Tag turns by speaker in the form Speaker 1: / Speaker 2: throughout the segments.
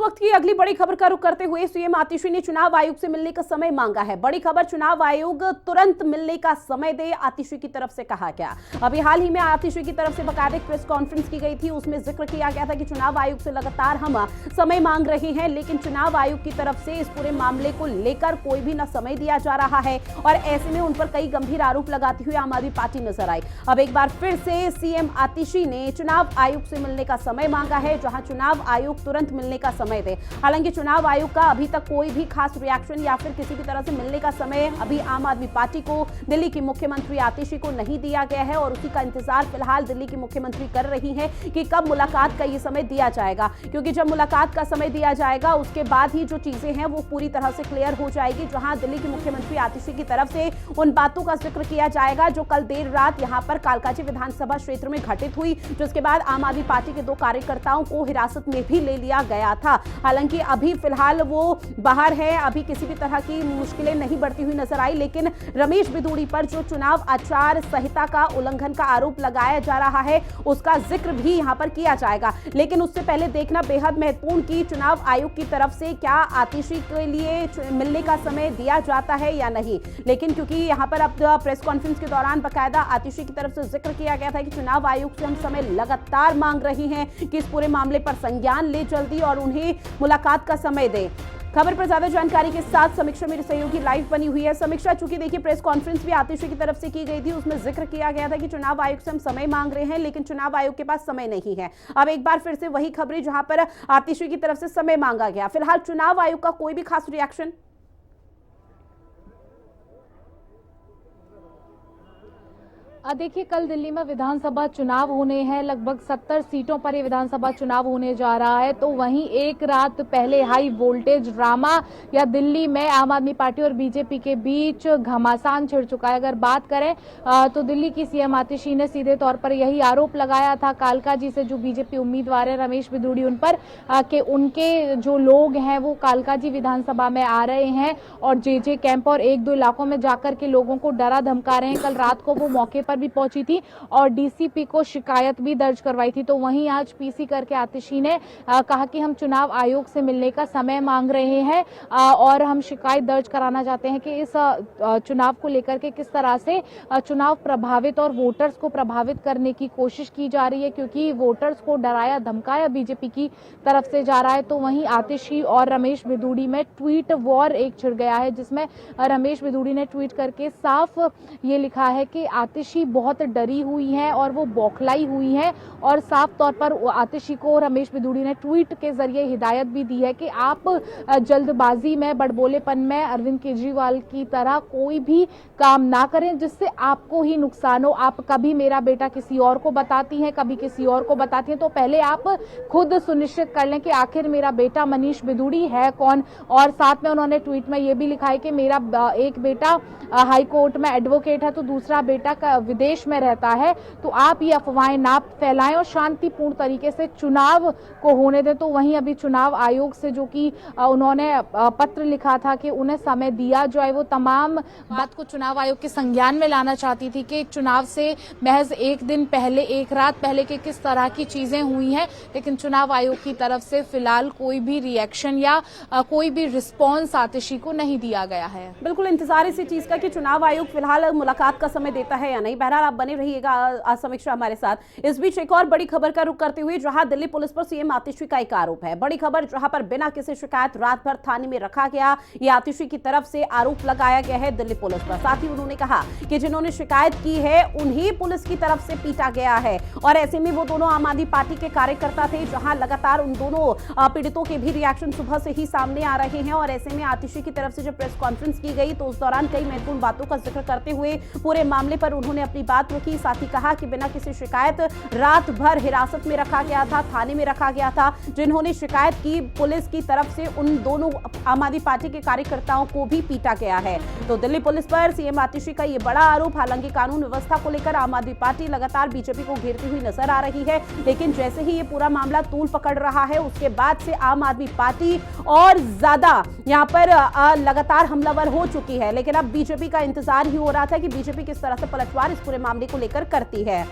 Speaker 1: वक्त की अगली बड़ी खबर का रुख करते हुए सीएम आतिशी ने चुनाव आयोग से मिलने का समय मांगा है। बड़ी खबर, चुनाव आयोग तुरंत मिलने का समय दे, आतिशी की तरफ से कहा गया। अभी हाल ही में आतिशी की तरफ से बाकायदा प्रेस कॉन्फ्रेंस की गई थी, उसमें जिक्र किया गया था कि चुनाव आयोग से लगातार हम समय मांग रहे हैं, लेकिन चुनाव आयोग की तरफ से इस पूरे मामले को लेकर कोई भी न समय दिया जा रहा है और ऐसे में उन पर कई गंभीर आरोप लगाती हुई आम आदमी पार्टी नजर आई। अब एक बार फिर से सीएम आतिशी ने चुनाव आयोग से मिलने का समय मांगा है, जहां चुनाव आयोग तुरंत मिलने का समय दे। हालांकि चुनाव आयोग का अभी तक कोई भी खास रिएक्शन या फिर किसी भी तरह से मिलने का समय अभी आम आदमी पार्टी को, दिल्ली की मुख्यमंत्री आतिशी को नहीं दिया गया है और उसी का इंतजार फिलहाल दिल्ली की मुख्यमंत्री कर रही है कि कब मुलाकात का ये समय दिया जाएगा, क्योंकि जब मुलाकात का समय दिया जाएगा उसके बाद ही जो चीजें हैं वो पूरी तरह से क्लियर हो जाएगी, जहां दिल्ली की मुख्यमंत्री आतिशी की तरफ से उन बातों का जिक्र किया जाएगा जो कल देर रात यहां पर कालकाजी विधानसभा क्षेत्र में घटित हुई, जिसके बाद आम आदमी पार्टी के 2 कार्यकर्ताओं को हिरासत में भी ले लिया गया था। हालांकि अभी फिलहाल वो बाहर है, अभी किसी भी तरह की मुश्किलें नहीं बढ़ती हुई नजर आई, लेकिन रमेश बिधूड़ी पर जो चुनाव आचार संहिता का उल्लंघन का आरोप लगाया जा रहा है उसका जिक्र भी यहां पर किया जाएगा। लेकिन उससे पहले देखना बेहद महत्वपूर्ण कि चुनाव आयोग की तरफ से क्या आतिशी के लिए मिलने का समय दिया जाता है या नहीं। लेकिन क्योंकि यहां पर अब प्रेस कॉन्फ्रेंस के दौरान बाकायदा आतिशी की तरफ से जिक्र किया गया था कि चुनाव आयोग से हम समय लगातार मांग रही हैं कि इस पूरे मामले पर संज्ञान ले जल्दी और उन्हें मुलाकात का समय दें। खबर पर ज्यादा जानकारी के साथ समीक्षा मेरे सहयोगी लाइव बनी हुई है। समीक्षा, चूंकि देखिए प्रेस कॉन्फ्रेंस भी आतिशी की तरफ से की गई थी, उसमें जिक्र किया गया था कि चुनाव आयोग से हम समय मांग रहे हैं, लेकिन चुनाव आयोग के पास समय नहीं है। अब एक बार फिर से वही खबरें जहां पर आतिशी की तरफ से समय मांगा गया। फिलहाल चुनाव आयोग का कोई भी खास रिएक्शन?
Speaker 2: देखिए, कल दिल्ली में विधानसभा चुनाव होने हैं, लगभग 70 सीटों पर ये विधानसभा चुनाव होने जा रहा है। तो वहीं एक रात पहले हाई वोल्टेज ड्रामा या दिल्ली में आम आदमी पार्टी और बीजेपी के बीच घमासान छिड़ चुका है। अगर बात करें तो दिल्ली की सीएम आतिशी ने सीधे तौर पर यही आरोप लगाया था कालकाजी से जो बीजेपी उम्मीदवार है रमेश बिधूड़ी उन पर कि उनके जो लोग हैं वो कालकाजी विधानसभा में आ रहे हैं और जे कैंप और 1-2 इलाकों में जाकर के लोगों को डरा धमका रहे हैं। कल रात को वो मौके पर भी पहुंची थी और डीसीपी को शिकायत भी दर्ज करवाई थी। तो वहीं आज पीसी करके आतिशी ने कहा कि हम चुनाव आयोग से मिलने का समय मांग रहे हैं और हम शिकायत दर्ज कराना चाहते हैं कि इस चुनाव को लेकर के किस तरह से चुनाव प्रभावित और वोटर्स को प्रभावित करने की कोशिश की जा रही है, क्योंकि वोटर्स को डराया धमकाया बीजेपी की तरफ से जा रहा है। तो वहीं आतिशी और रमेश बिधूड़ी में ट्वीट वॉर एक छिड़ गया है, जिसमें रमेश बिधूड़ी ने ट्वीट करके साफ ये लिखा है कि आतिशी बहुत डरी हुई हैं और वो बौखलाई हुई हैं और साफ तौर पर आतिशी को रमेश बिधूड़ी ने ट्वीट के जरिए हिदायत भी दी है कि आप जल्दबाजी में, बड़बोलेपन में अरविंद केजरीवाल की तरह कोई भी काम ना करें जिससे आपको ही नुकसान हो। आप कभी मेरा बेटा किसी और को बताती हैं, कभी किसी और को बताती हैं, तो पहले आप खुद सुनिश्चित कर लें कि आखिर मेरा बेटा मनीष बिधूड़ी है कौन। और साथ में उन्होंने ट्वीट में ये भी लिखा है कि मेरा एक बेटा हाई कोर्ट में एडवोकेट है तो दूसरा बेटा विदेश में रहता है, तो आप ये अफवाहें ना फैलाएं और शांतिपूर्ण तरीके से चुनाव को होने दें। तो वहीं अभी चुनाव आयोग से जो कि उन्होंने पत्र लिखा था कि उन्हें समय दिया जाए, वो तमाम बात को चुनाव आयोग के संज्ञान में लाना चाहती थी कि चुनाव से महज एक दिन पहले, एक रात पहले के किस तरह की चीजें हुई हैं, लेकिन चुनाव आयोग की तरफ से फिलहाल कोई भी रिएक्शन या कोई भी रिस्पॉन्स आतिशी को नहीं दिया गया है।
Speaker 1: बिल्कुल इंतजार इसी चीज का कि चुनाव आयोग फिलहाल मुलाकात का समय देता है या नहीं। बहरहाल आप बने रहिएगा समीक्षा हमारे साथ। इस बीच एक और बड़ी खबर का रुख करते हुए, जहां दिल्ली पुलिस पर सीएम आतिशी का एक आरोप है। बड़ी खबर, जहां पर बिना किसी शिकायत रात भर थाने में रखा गया, ये आतिशी की तरफ से आरोप लगाया गया है दिल्ली पुलिस पर। साथ ही उन्होंने कहा कि जिन्होंने शिकायत की है उन्हें पुलिस की तरफ से पीटा गया है और ऐसे में वो दोनों आम आदमी पार्टी के कार्यकर्ता थे, जहां लगातार उन दोनों पीड़ितों के भी रिएक्शन सुबह से ही सामने आ रहे हैं। और ऐसे में आतिशी की तरफ से जब प्रेस कॉन्फ्रेंस की गई तो उस दौरान कई महत्वपूर्ण बातों का जिक्र करते हुए पूरे मामले पर उन्होंने अपनी बात रखी। साथ ही कहा कि बिना किसी शिकायत रात भर हिरासत में रखा गया था, थाने में रखा गया था। जिन्होंने शिकायत की पुलिस की तरफ से उन दोनों आम आदमी पार्टी के कार्यकर्ताओं को भी पीटा गया है। तो दिल्ली पुलिस पर सीएम आतिशी का ये बड़ा आरोप। हालांकि कानून व्यवस्था को लेकर आम आदमी पार्टी लगातार बीजेपी को घेरती हुई नजर आ रही है, लेकिन जैसे ही ये पूरा मामला तूल पकड़ रहा है उसके बाद से आम आदमी पार्टी और ज्यादा यहाँ पर लगातार हमलावर हो चुकी है। लेकिन अब बीजेपी का इंतजार ही हो रहा था कि बीजेपी किस तरह से पलटवार इस पूरे मामले को लेकर करती है।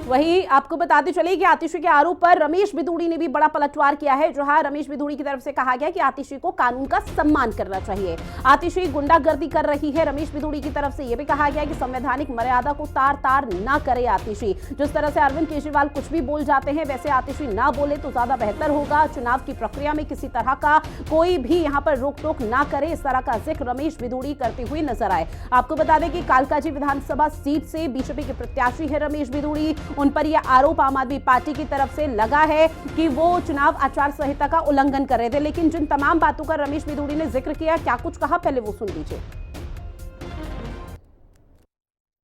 Speaker 1: वहीं आपको बताते चले कि आतिशी के आरोप पर रमेश बिधूड़ी ने भी बड़ा पलटवार किया है। जहां रमेश बिधूड़ी की तरफ से कहा गया कि आतिशी को कानून का सम्मान करना चाहिए। आतिशी गुंडागर्दी कर रही है। रमेश बिधूड़ी की तरफ से यह भी कहा गया कि संवैधानिक मर्यादा को तार तार ना करे आतिशी। जिस तरह से अरविंद केजरीवाल कुछ भी बोल जाते हैं वैसे आतिशी ना बोले तो ज्यादा बेहतर होगा। चुनाव की प्रक्रिया में किसी तरह का कोई भी यहां पर रोक टोक ना करे, इस तरह का जिक्र रमेश बिधूड़ी करते हुए नजर आए। आपको बता दें कि कालकाजी विधानसभा सीट से बीजेपी के प्रत्याशी है रमेश बिधूड़ी। उन पर यह आरोप आम आदमी पार्टी की तरफ से लगा है कि वो चुनाव आचार संहिता का उल्लंघन कर रहे थे। लेकिन जिन तमाम बातों का रमेश बिधूड़ी ने जिक्र किया, क्या कुछ कहा, पहले वो सुन लीजिए।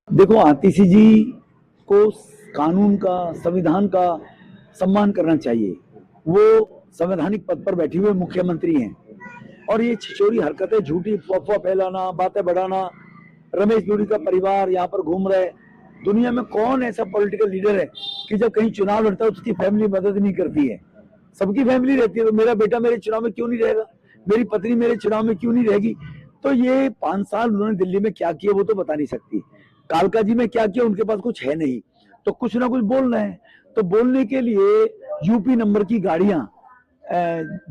Speaker 3: देखो, आतिशी जी को कानून का, संविधान का सम्मान करना चाहिए। वो संवैधानिक पद पर बैठे हुए मुख्यमंत्री हैं और ये छिछोरी हरकतें, झूठी अफवाह फैलाना, बातें बढ़ाना, रमेश बिधूड़ी का परिवार यहाँ पर घूम रहे। दुनिया में कौन ऐसा पॉलिटिकल लीडर है कि जब कहीं चुनाव लड़ता है उसकी फैमिली मदद नहीं करती है? सबकी फैमिली रहती है। तो मेरा बेटा मेरे चुनाव में क्यों नहीं रहेगा, मेरी पत्नी मेरे चुनाव में क्यों नहीं रहेगी? तो ये 5 साल उन्होंने दिल्ली में क्या किया वो तो बता नहीं सकती। कालकाजी में क्या किया, उनके पास कुछ है नहीं, तो कुछ ना कुछ बोलना है। तो बोलने के लिए यूपी नंबर की गाड़ियां,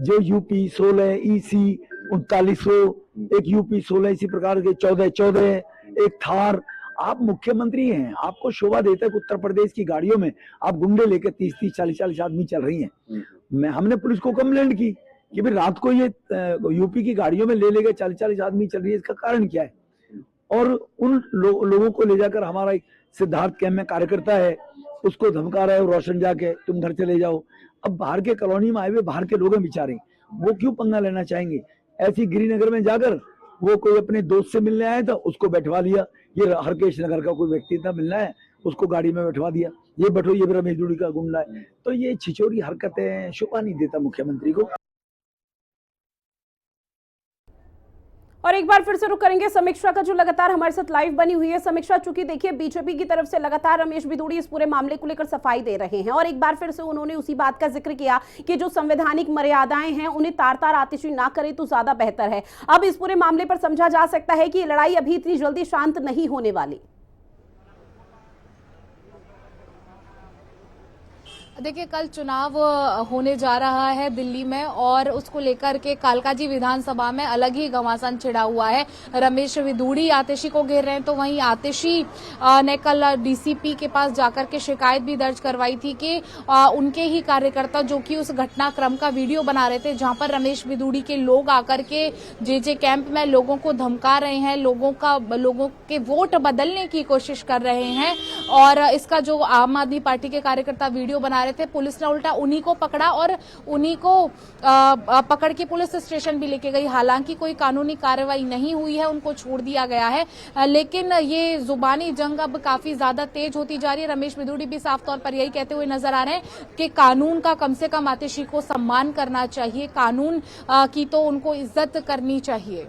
Speaker 3: जो यूपी 16 EC 3900, एक यूपी 16 इसी प्रकार के 14, एक थार। आप मुख्यमंत्री हैं, आपको शोभा देता है कि उत्तर प्रदेश की गाड़ियों में आप गुंडे लेकर 30-30, 40-40 आदमी चल रही हैं। हमने पुलिस को कंप्लेंट की कि भाई रात को ये यूपी की गाड़ियों में ले गए 40-40 आदमी चल रही है, इसका कारण क्या है? और उन लोगों को ले जाकर हमारा एक सिद्धार्थ कैंप में कार्यकर्ता है, उसको धमका रहा है रोशन जाके, तुम घर चले जाओ। अब बाहर के कॉलोनी में आए हुए बाहर के लोग हैं बेचारे, वो क्यों पंगा लेना चाहेंगे? ऐसी गिरिनगर में जाकर वो कोई अपने दोस्त से मिलने आया था, उसको बैठवा लिया। ये हरकेश नगर का कोई व्यक्ति था, मिलना है, उसको गाड़ी में बैठवा दिया, ये बैठो, ये रमेश बिधूड़ी का गुंडा है। तो ये छिछोरी हरकतें शोभा नहीं देता मुख्यमंत्री को।
Speaker 1: और एक बार फिर से रुक करेंगे समीक्षा का, जो लगातार हमारे साथ लाइव बनी हुई है। समीक्षा, चूंकि देखिए बीजेपी की तरफ से लगातार रमेश बिधूड़ी इस पूरे मामले को लेकर सफाई दे रहे हैं और एक बार फिर से उन्होंने उसी बात का जिक्र किया कि जो संवैधानिक मर्यादाएं हैं उन्हें तार तार आतिशी ना करे तो ज्यादा बेहतर है। अब इस पूरे मामले पर समझा जा सकता है कि लड़ाई अभी इतनी जल्दी शांत नहीं होने वाली।
Speaker 2: देखिए, कल चुनाव होने जा रहा है दिल्ली में और उसको लेकर के कालकाजी विधानसभा में अलग ही घमासान छिड़ा हुआ है। रमेश बिधूड़ी आतिशी को घेर रहे हैं, तो वहीं आतिशी ने कल डीसीपी के पास जाकर के शिकायत भी दर्ज करवाई थी कि उनके ही कार्यकर्ता जो कि उस घटनाक्रम का वीडियो बना रहे थे जहां पर रमेश बिधूड़ी के लोग आकर के जे कैंप में लोगों को धमका रहे हैं, लोगों के वोट बदलने की कोशिश कर रहे हैं। और इसका जो आम आदमी पार्टी के कार्यकर्ता वीडियो बना थे, पुलिस ने उल्टा उन्हीं को पकड़ा और उन्हीं को पकड़ के पुलिस स्टेशन भी लेके गई। हालांकि कोई कानूनी कार्रवाई नहीं हुई है, उनको छोड़ दिया गया है, लेकिन ये जुबानी जंग अब काफी ज्यादा तेज होती जा रही है। रमेश बिधूड़ी भी साफ तौर पर यही कहते हुए नजर आ रहे हैं कि कानून का कम से कम आतिशी को सम्मान करना चाहिए, कानून की तो उनको इज्जत करनी चाहिए।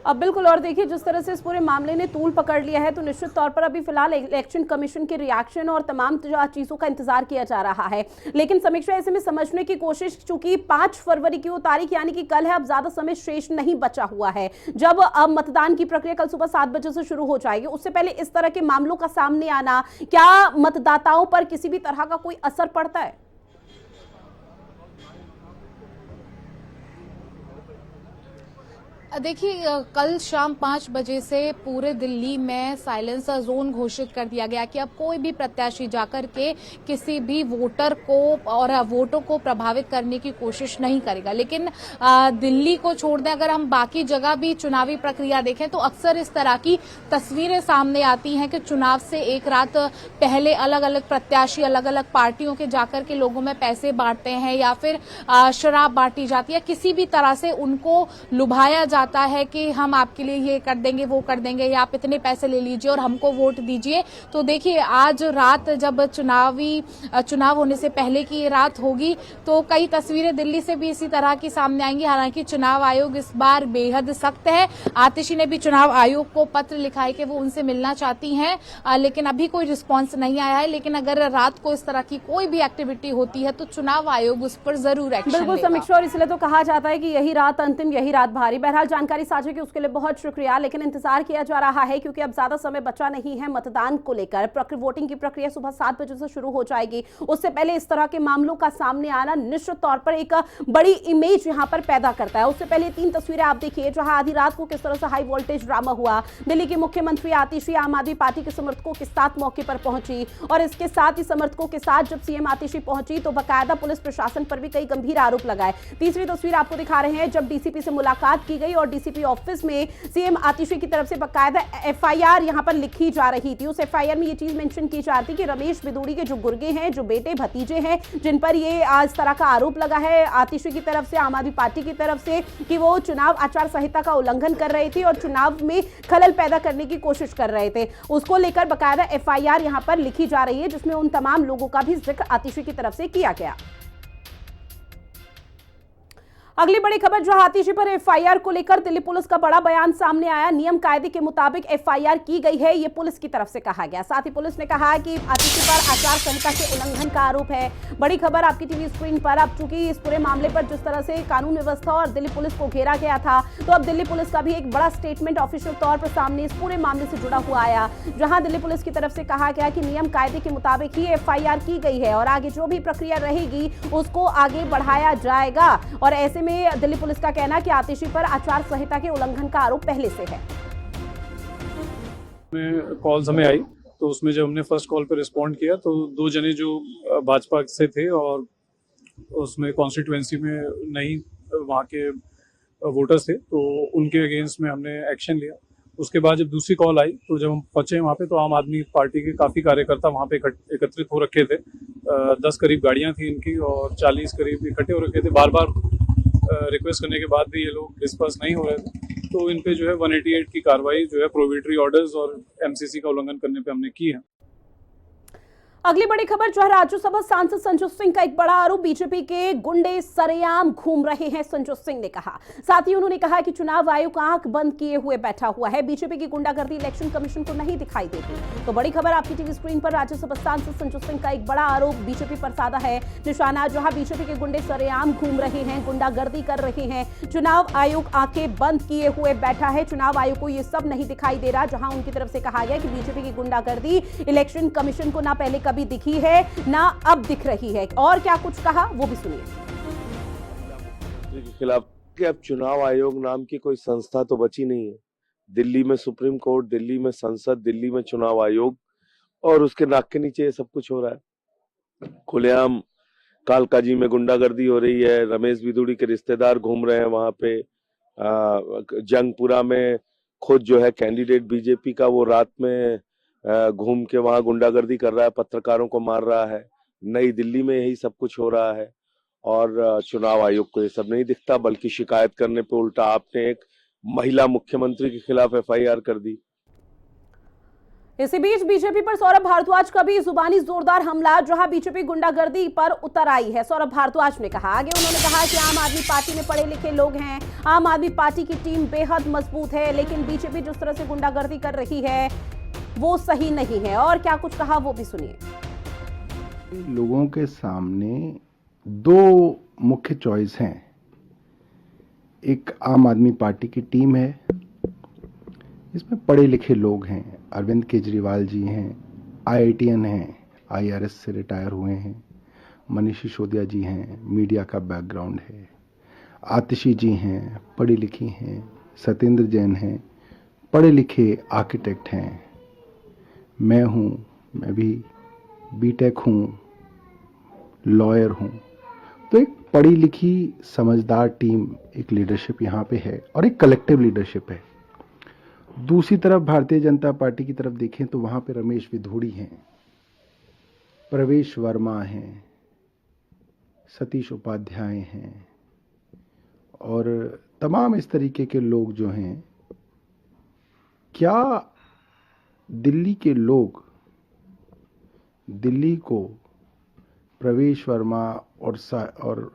Speaker 1: अब बिल्कुल, और देखिए जिस तरह से इस पूरे मामले ने तूल पकड़ लिया है तो निश्चित तौर पर अभी फिलहाल इलेक्शन कमीशन के रिएक्शन और तमाम चीजों का इंतजार किया जा रहा है। लेकिन समीक्षा, ऐसे में समझने की कोशिश, चूंकि 5 फरवरी की वो तारीख यानी कि कल है, अब ज्यादा समय शेष नहीं बचा हुआ है। जब अब मतदान की प्रक्रिया कल सुबह 7 बजे से शुरू हो जाएगी, उससे पहले इस तरह के मामलों का सामने आना, क्या मतदाताओं पर किसी भी तरह का कोई असर पड़ता है?
Speaker 2: देखिए, कल शाम 5 बजे से पूरे दिल्ली में साइलेंस जोन घोषित कर दिया गया कि अब कोई भी प्रत्याशी जाकर के किसी भी वोटर को और वोटों को प्रभावित करने की कोशिश नहीं करेगा। लेकिन दिल्ली को छोड़ दें, अगर हम बाकी जगह भी चुनावी प्रक्रिया देखें तो अक्सर इस तरह की तस्वीरें सामने आती हैं कि चुनाव से एक रात पहले अलग अलग प्रत्याशी अलग अलग पार्टियों के जाकर के लोगों में पैसे बांटते हैं या फिर शराब बांटी जाती है, किसी भी तरह से उनको लुभाया जाता है कि हम आपके लिए ये कर देंगे, वो कर देंगे, या आप इतने पैसे ले लीजिए और हमको वोट दीजिए। तो देखिए, आज रात जब चुनाव होने से पहले की ये रात होगी तो कई तस्वीरें दिल्ली से भी इसी तरह की सामने आएंगी। हालांकि चुनाव आयोग इस बार बेहद सख्त है। आतिशी ने भी चुनाव आयोग को पत्र लिखा है कि वो उनसे मिलना चाहती हैं, लेकिन अभी कोई रिस्पॉन्स नहीं आया है। लेकिन अगर रात को इस तरह की कोई भी एक्टिविटी होती है तो चुनाव आयोग उस पर जरूर एक्शन लेगा।
Speaker 1: बिल्कुल समीक्षा, और इसलिए तो कहा जाता है कि यही रात अंतिम, यही रात भारी। बहरहाल जानकारी साझा की उसके लिए बहुत शुक्रिया। लेकिन इंतजार किया जा रहा है क्योंकि अब ज्यादा समय बचा नहीं है मतदान को लेकर। वोटिंग की प्रक्रिया सुबह 7 बजे से शुरू हो जाएगी। उससे पहले इस तरह के मामलों का सामने आना निश्चित तौर पर एक बड़ी इमेज यहां पर पैदा करता है। उससे पहले 3 तस्वीरें आप देखिए जहां आधी रात को किस तरह से हाई वोल्टेज ड्रामा हुआ। दिल्ली की मुख्यमंत्री आतिशी आम आदमी पार्टी के समर्थकों के साथ मौके पर पहुंची और इसके साथ ही समर्थकों के साथ जब सीएम आतिशी पहुंची तो बाकायदा पुलिस प्रशासन पर भी कई गंभीर आरोप लगाए। तीसरी तस्वीर आपको दिखा रहे हैं जब डीसीपी से मुलाकात की गई और डीसीपी ऑफिस में सीएम आतिशी की तरफ से बाकायदा एफआईआर यहां पर लिखी जा रही थी। उस एफआईआर में ये चीज मेंशन की जा रही थी कि रमेश बिदूड़ी के जो गुर्गे हैं, जो बेटे भतीजे हैं, जिन पर ये इस तरह का आरोप लगा है आतिशी की तरफ से, आम आदमी पार्टी की तरफ से, कि वो चुनाव आचार संहिता का उल्लंघन कर रहे थे और चुनाव में खलल पैदा करने की कोशिश कर रहे थे, उसको लेकर बाकायदा एफआईआर यहां पर लिखी जा रही है जिसमें उन तमाम लोगों का भी जिक्र आतिशी की तरफ से किया गया। अगली बड़ी खबर जो आतिशी पर एफआईआर को लेकर दिल्ली पुलिस का बड़ा बयान सामने आया। नियम कायदे के मुताबिक एफआईआर की गई है, ये पुलिस की तरफ से कहा गया। साथ ही पुलिस ने कहा कि आतिशी पर आचार संहिता के उल्लंघन का आरोप है। बड़ी खबर आपकी टीवी स्क्रीन पर। अब चूंकि इस पूरे मामले पर जिस तरह से कानून व्यवस्था और दिल्ली पुलिस को घेरा गया था, तो अब दिल्ली पुलिस का भी एक बड़ा स्टेटमेंट ऑफिशियल तौर पर सामने इस पूरे मामले से जुड़ा हुआ आया, जहां दिल्ली पुलिस की तरफ से कहा गया कि नियम कायदे के मुताबिक ही एफआईआर की गई है और आगे जो भी प्रक्रिया रहेगी उसको आगे बढ़ाया जाएगा। और ऐसे में दिल्ली पुलिस का कहना कि आतिशी पर आचार संहिता के उल्लंघन का आरोप पहले से है।
Speaker 4: कॉल्स हमें आई तो उसमें जब हमने फर्स्ट कॉल पर रिस्पॉन्ड किया तो 2 जने जो भाजपा से थे और उसमें कॉन्स्टिट्यूएंसी में नहीं वहाँ के वोटर्स थे, तो उनके अगेंस्ट में हमने एक्शन लिया। उसके बाद जब दूसरी कॉल आई तो जब हम पहुंचे वहाँ पे तो आम आदमी पार्टी के काफ़ी कार्यकर्ता वहाँ पे एकत्रित हो रखे थे। 10 करीब गाड़ियाँ थी इनकी और 40 करीब इकट्ठे हो रखे थे। बार बार रिक्वेस्ट करने के बाद भी ये लोग डिस्पर्स नहीं हो रहे थे, तो इन पे जो है 188 की कार्रवाई जो है प्रोहिबिटरी ऑर्डर्स और एमसीसी का उल्लंघन करने पे हमने की है।
Speaker 1: अगली बड़ी खबर जो है राज्यसभा सांसद संजू सिंह का एक बड़ा आरोप, बीजेपी के गुंडे सरेआम घूम रहे हैं, संजू सिंह ने कहा। साथ ही उन्होंने कहा कि चुनाव आयोग आंख बंद किए हुए बैठा हुआ है, बीजेपी की गुंडागर्दी इलेक्शन कमीशन को नहीं दिखाई देती। तो बड़ी खबर आपकी टीवी स्क्रीन पर, राज्यसभा सांसद संजू सिंह का एक बड़ा आरोप बीजेपी पर साधा है निशाना, जहां बीजेपी के गुंडे सरेआम घूम रहे हैं, गुंडागर्दी कर रहे हैं, चुनाव आयोग आंखें बंद किए हुए बैठा है, चुनाव आयोग को ये सब नहीं दिखाई दे रहा। जहां उनकी तरफ से कहा गया कि बीजेपी की गुंडागर्दी इलेक्शन कमीशन को ना पहले कभी दिखी है ना अब दिख रही है। और क्या कुछ कहा वो भी सुनिए।
Speaker 5: के खिलाफ कि अब चुनाव आयोग नाम की कोई संस्था तो बची नहीं है। दिल्ली में सुप्रीम कोर्ट, दिल्ली में संसद, दिल्ली में चुनाव आयोग, और उसके नाक के नीचे ये सब कुछ हो रहा है। खुलेआम कालकाजी में गुंडागर्दी हो रही है। रमेश बिदूड़ी के रिश्तेदार घूम रहे हैं वहां पे। जंगपुरा में खुद जो है कैंडिडेट बीजेपी का, वो रात में घूम के वहां गुंडागर्दी कर रहा है, पत्रकारों को मार रहा है। नई दिल्ली में यही सब कुछ हो रहा है और चुनाव आयोग को ये सब नहीं दिखता, बल्कि शिकायत करने पे उल्टा आपने एक महिला मुख्यमंत्री के खिलाफ एफआईआर कर दी।
Speaker 1: इसी बीच बीजेपी पर सौरभ भारद्वाज का भी जुबानी जोरदार हमला, जहां बीजेपी गुंडागर्दी पर उतर आई है। सौरभ भारद्वाज ने कहा, आगे उन्होंने कहा कि आम आदमी पार्टी में पढ़े लिखे लोग हैं, आम आदमी पार्टी की टीम बेहद मजबूत है, लेकिन बीजेपी जिस तरह से गुंडागर्दी कर रही है वो सही नहीं है। और क्या कुछ कहा वो भी सुनिए।
Speaker 6: लोगों के सामने 2 मुख्य चॉइस हैं। एक आम आदमी पार्टी की टीम है, इसमें पढ़े लिखे लोग हैं, अरविंद केजरीवाल जी हैं, IITN हैं, IRS से रिटायर हुए हैं, मनीष सिसोदिया जी हैं, मीडिया का बैकग्राउंड है, आतिशी जी हैं, पढ़ी लिखी हैं, सत्येंद्र जैन हैं, पढ़े लिखे आर्किटेक्ट हैं, मैं हूँ, मैं भी बीटेक हूँ, लॉयर हूँ। तो एक पढ़ी लिखी समझदार टीम, एक लीडरशिप यहाँ पे है और एक कलेक्टिव लीडरशिप है। दूसरी तरफ भारतीय जनता पार्टी की तरफ देखें तो वहाँ पे रमेश बिधूड़ी हैं, प्रवेश वर्मा हैं, सतीश उपाध्याय हैं और तमाम इस तरीके के लोग जो हैं। क्या दिल्ली के लोग दिल्ली को प्रवेश वर्मा और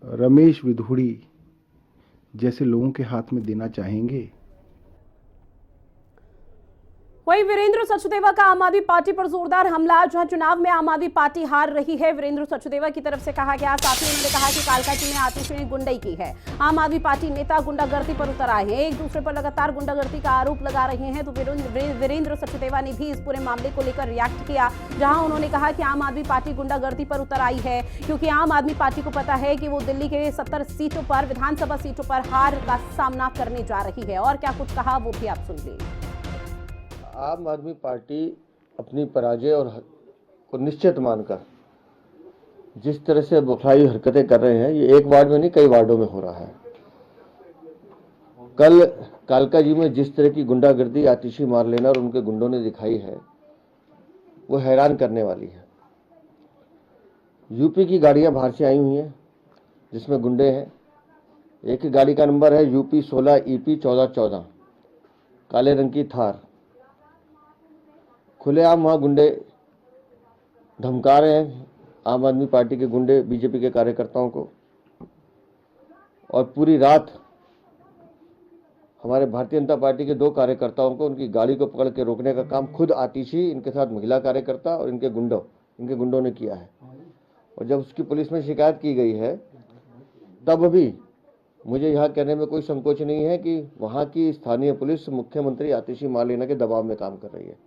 Speaker 6: रमेश बिधूड़ी जैसे लोगों के हाथ में देना चाहेंगे?
Speaker 1: वहीं वीरेंद्र सचदेवा का आम आदमी पार्टी पर जोरदार हमला। जहां चुनाव में आम आदमी पार्टी हार रही है, वीरेंद्र सचदेवा की तरफ से कहा गया। साथ ही उन्होंने कहा कि कालकाजी में आतिशी ने गुंडई की है। आम आदमी पार्टी नेता गुंडागर्दी पर उतर आए हैं, एक दूसरे पर लगातार गुंडागर्दी का आरोप लगा रहे हैं। तो वीरेंद्र सचदेवा ने भी इस पूरे मामले को लेकर रिएक्ट किया, जहां उन्होंने कहा कि आम आदमी पार्टी गुंडागर्दी पर उतर आई है, क्योंकि आम आदमी पार्टी को पता है कि वो दिल्ली के 70 सीटों पर, विधानसभा सीटों पर हार का सामना करने जा रही है। और क्या कुछ कहा वो भी आप सुन लीजिए।
Speaker 7: आम आदमी पार्टी अपनी पराजय और को निश्चित मानकर जिस तरह से बफाई हरकतें कर रहे हैं, ये एक वार्ड में नहीं कई वार्डों में हो रहा है। कल कालकाजी में जिस तरह की गुंडागर्दी, आतिशी मार लेना और उनके गुंडों ने दिखाई है, वो हैरान करने वाली है। यूपी की गाड़ियां बाहर से आई हुई हैं जिसमें गुंडे हैं। एक ही गाड़ी का नंबर है यूपी 16 EP 1414, काले रंग की थार। खुलेआम वहाँ गुंडे धमका रहे हैं, आम आदमी पार्टी के गुंडे बीजेपी के कार्यकर्ताओं को। और पूरी रात हमारे भारतीय जनता पार्टी के 2 कार्यकर्ताओं को उनकी गाड़ी को पकड़ के रोकने का काम खुद आतिशी, इनके साथ महिला कार्यकर्ता और इनके गुंडों ने किया है। और जब उसकी पुलिस में शिकायत की गई है, तब भी मुझे यहाँ कहने में कोई संकोच नहीं है कि वहाँ की स्थानीय पुलिस मुख्यमंत्री आतिशी मार लेना के दबाव में काम कर रही है।